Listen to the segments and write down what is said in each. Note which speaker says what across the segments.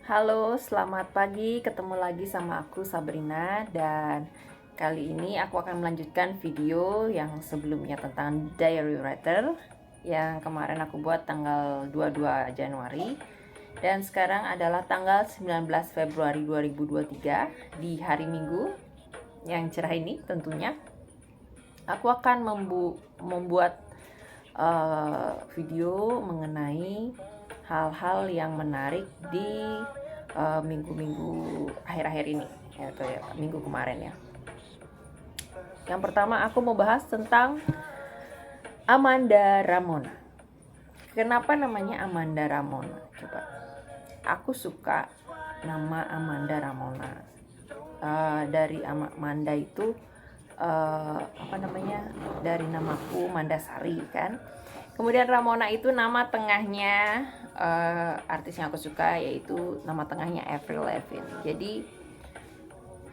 Speaker 1: Halo, selamat pagi. Ketemu lagi sama aku Sabrina dan kali ini aku akan melanjutkan video yang sebelumnya tentang diary writer yang kemarin aku buat tanggal 22 Januari dan sekarang adalah tanggal 19 Februari 2023 di hari Minggu yang cerah ini tentunya. Aku akan membuat video mengenai hal-hal yang menarik di minggu-minggu akhir-akhir ini atau ya minggu kemarin ya. Yang pertama aku mau bahas tentang Amanda Ramona. Kenapa namanya Amanda Ramona? Coba. Aku suka nama Amanda Ramona. Dari Amanda itu dari namaku Mandasari kan. Kemudian Ramona itu nama tengahnya artis yang aku suka, yaitu nama tengahnya Avril Lavigne. Jadi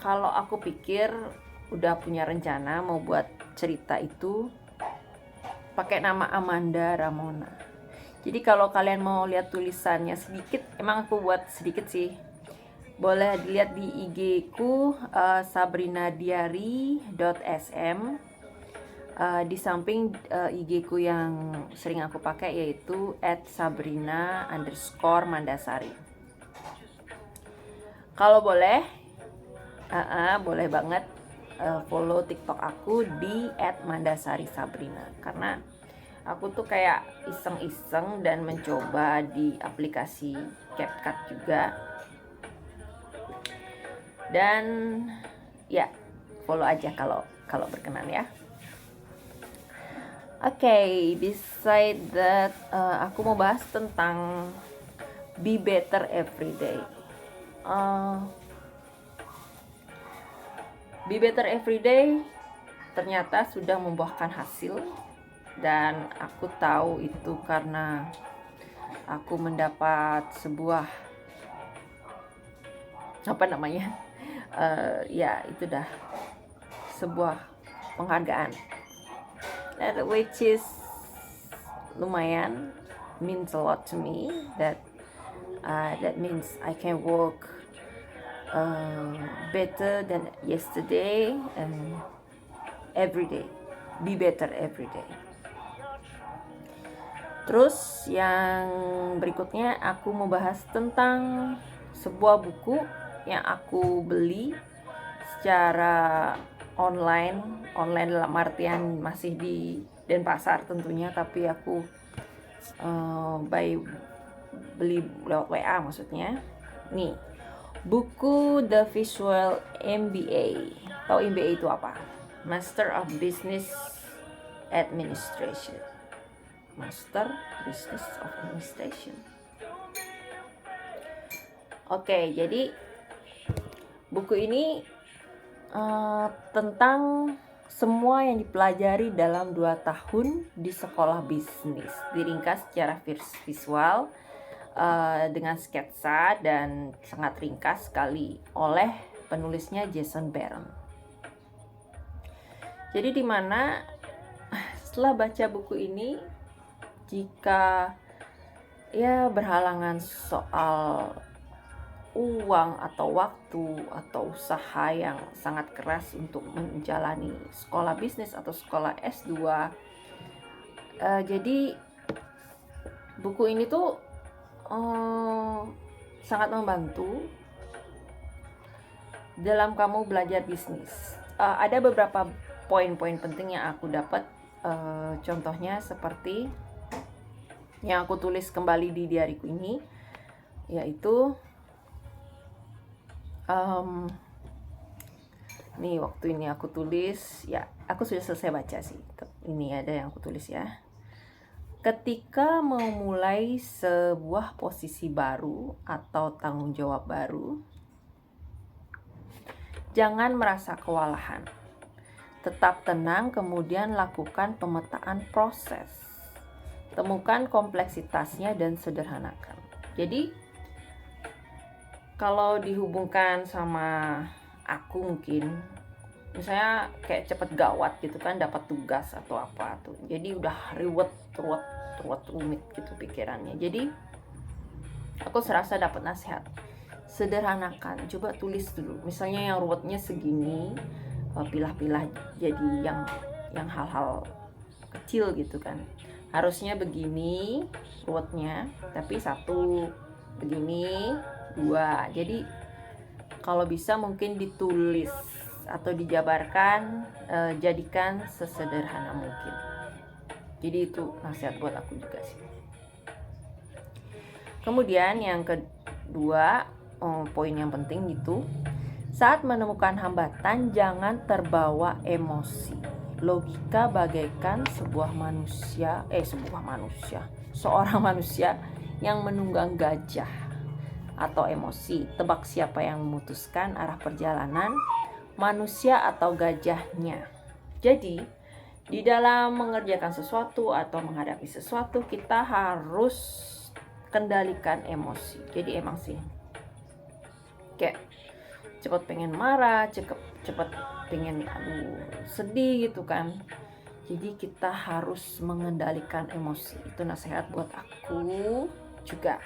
Speaker 1: kalau aku pikir udah punya rencana mau buat cerita itu pakai nama Amanda Ramona. Jadi kalau kalian mau lihat tulisannya sedikit, emang aku buat sedikit sih. Boleh dilihat di IG ku sabrinadiary.sm. Di samping IG ku yang sering aku pakai yaitu @sabrina_mandasari. Kalau boleh, boleh banget follow TikTok aku di @mandasari_sabrina karena aku tuh kayak iseng-iseng dan mencoba di aplikasi CapCut juga. Dan ya, follow aja kalau berkenan ya. Beside that, aku mau bahas tentang be better every day. Be better every day ternyata sudah membuahkan hasil, dan aku tahu itu karena aku mendapat sebuah itu dah sebuah penghargaan, which is lumayan, means a lot to me. That means I can work better than yesterday and every day, be better every day. Terus yang berikutnya aku mau bahas tentang sebuah buku yang aku beli secara online dalam artian masih di Denpasar tentunya, tapi aku beli lewat WA maksudnya. Nih, buku The Visual MBA. Tahu MBA itu apa? Master of Business Administration. Master Business of Administration. Jadi buku ini tentang semua yang dipelajari dalam 2 tahun di sekolah bisnis, diringkas secara visual dengan sketsa dan sangat ringkas sekali oleh penulisnya Jason Baron. Jadi dimana setelah baca buku ini, jika berhalangan soal uang atau waktu atau usaha yang sangat keras untuk menjalani sekolah bisnis atau sekolah S2, jadi buku ini tuh sangat membantu dalam kamu belajar bisnis. Ada beberapa poin-poin penting yang aku dapat, contohnya seperti yang aku tulis kembali di diariku ini, yaitu nih waktu ini aku tulis, aku sudah selesai baca sih. Ini ada yang aku tulis ya. Ketika memulai sebuah posisi baru atau tanggung jawab baru, jangan merasa kewalahan. Tetap tenang, kemudian lakukan pemetaan proses. Temukan kompleksitasnya dan sederhanakan. Jadi kalau dihubungkan sama aku mungkin, misalnya kayak cepet gawat gitu kan, dapat tugas atau apa tuh, jadi udah ruwet rumit gitu pikirannya. Jadi aku serasa dapat nasihat, sederhanakan. Coba tulis dulu. Misalnya yang ruwetnya segini, pilah-pilah jadi yang hal-hal kecil gitu kan. Harusnya begini ruwetnya, tapi 1, begini 2. Jadi kalau bisa mungkin ditulis atau dijabarkan, jadikan sesederhana mungkin. Jadi itu nasihat buat aku juga sih. Kemudian yang kedua, poin yang penting gitu, saat menemukan hambatan jangan terbawa emosi. Logika bagaikan seorang manusia yang menunggang gajah atau emosi. Tebak siapa yang memutuskan arah perjalanan, manusia atau gajahnya. Jadi di dalam mengerjakan sesuatu atau menghadapi sesuatu, kita harus kendalikan emosi. Jadi emang sih kayak cepat pengen marah, cepat pengen sedih gitu kan. Jadi kita harus mengendalikan emosi. Itu nasihat buat aku juga.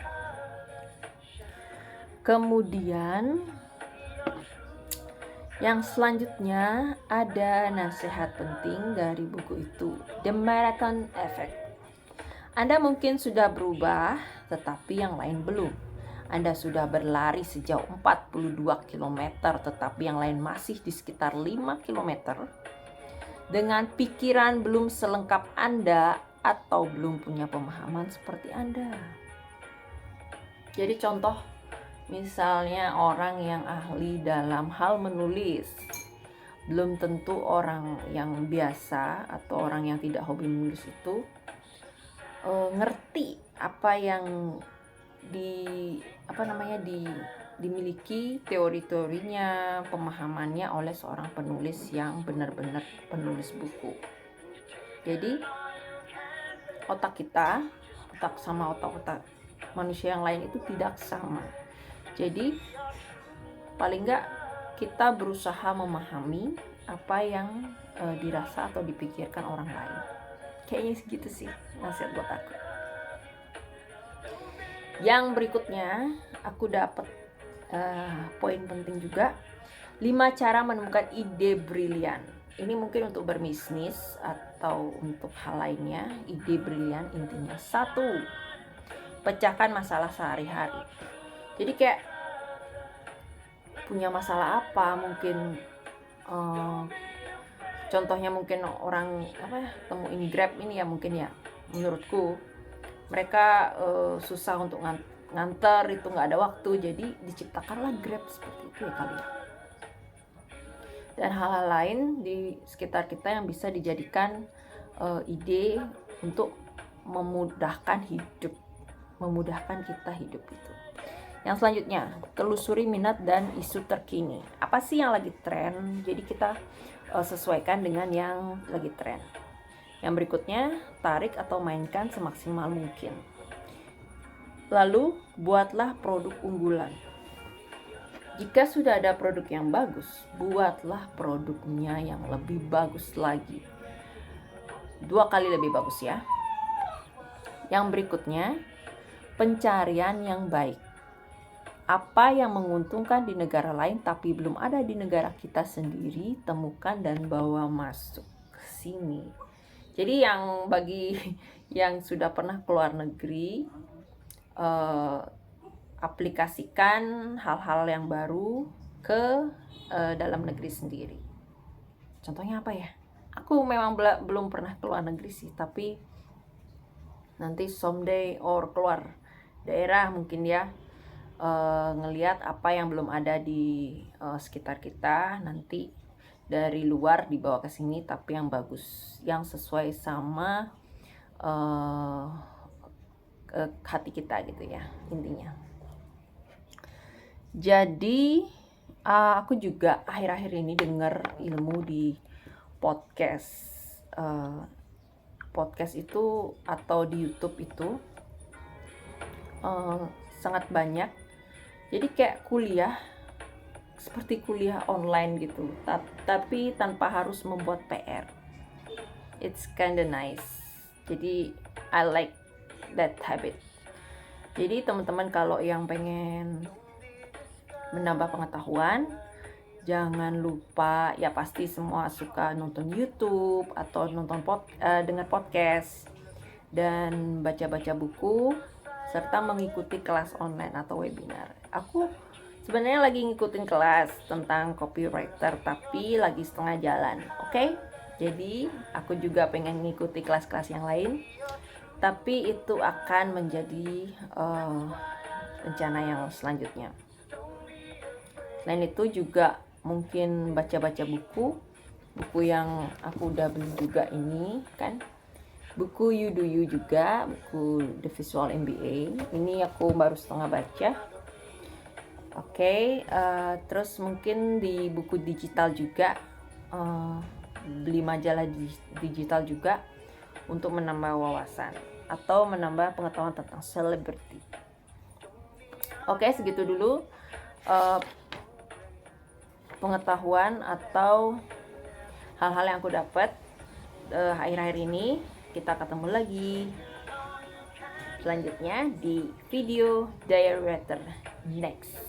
Speaker 1: Kemudian yang selanjutnya ada nasihat penting dari buku itu, The Marathon Effect. Anda mungkin sudah berubah, tetapi yang lain belum. Anda sudah berlari sejauh 42 km, tetapi yang lain masih di sekitar 5 km. Dengan pikiran belum selengkap Anda atau belum punya pemahaman seperti Anda. Jadi contoh, misalnya orang yang ahli dalam hal menulis, belum tentu orang yang biasa atau orang yang tidak hobi menulis itu ngerti apa yang dimiliki teori-teorinya, pemahamannya oleh seorang penulis yang benar-benar penulis buku. Jadi otak sama otak manusia yang lain itu tidak sama. Jadi paling enggak kita berusaha memahami apa yang dirasa atau dipikirkan orang lain. Kayaknya segitu sih nasihat buat aku. Yang berikutnya aku dapat poin penting juga, 5 cara menemukan ide brilian. Ini mungkin untuk berbisnis atau untuk hal lainnya. Ide brilian intinya 1, pecahkan masalah sehari-hari. Jadi kayak punya masalah apa, mungkin contohnya mungkin orang temuin Grab ini ya, mungkin ya menurutku mereka susah untuk nganter, itu nggak ada waktu, jadi diciptakanlah Grab seperti itu ya kali ya. Dan hal-hal lain di sekitar kita yang bisa dijadikan ide untuk memudahkan kita hidup itu. Yang selanjutnya, telusuri minat dan isu terkini. Apa sih yang lagi tren? Jadi kita sesuaikan dengan yang lagi tren. Yang berikutnya, tarik atau mainkan semaksimal mungkin. Lalu, buatlah produk unggulan. Jika sudah ada produk yang bagus, buatlah produknya yang lebih bagus lagi. 2 kali lebih bagus ya. Yang berikutnya, pencarian yang baik. Apa yang menguntungkan di negara lain tapi belum ada di negara kita sendiri, temukan dan bawa masuk ke sini. Jadi yang bagi yang sudah pernah keluar negeri, aplikasikan hal-hal yang baru ke dalam negeri sendiri. Contohnya apa ya? Aku memang belum pernah keluar negeri sih, tapi nanti someday or keluar daerah mungkin ya, ngelihat apa yang belum ada di sekitar kita, nanti dari luar dibawa ke sini tapi yang bagus, yang sesuai sama hati kita gitu ya intinya. Jadi aku juga akhir-akhir ini dengar ilmu di podcast itu atau di YouTube itu sangat banyak. Jadi kayak seperti kuliah online gitu, tapi tanpa harus membuat PR. It's kinda nice. Jadi I like that habit. Jadi teman-teman kalau yang pengen menambah pengetahuan. Jangan lupa, ya pasti semua suka nonton YouTube atau dengar podcast dan baca-baca buku serta mengikuti kelas online atau webinar. Aku sebenarnya lagi ngikutin kelas tentang copywriter tapi lagi setengah jalan. Oke? Jadi aku juga pengen ngikuti kelas-kelas yang lain, tapi itu akan menjadi rencana yang selanjutnya. Selain itu juga mungkin baca-baca buku yang aku udah beli juga ini kan, buku You Do You juga, buku The Visual MBA ini aku baru setengah baca. Oke, terus mungkin di buku digital juga, beli majalah digital juga untuk menambah wawasan atau menambah pengetahuan tentang selebriti. Oke, segitu dulu pengetahuan atau hal-hal yang aku dapat akhir-akhir ini. Kita ketemu lagi selanjutnya di video diary writer next.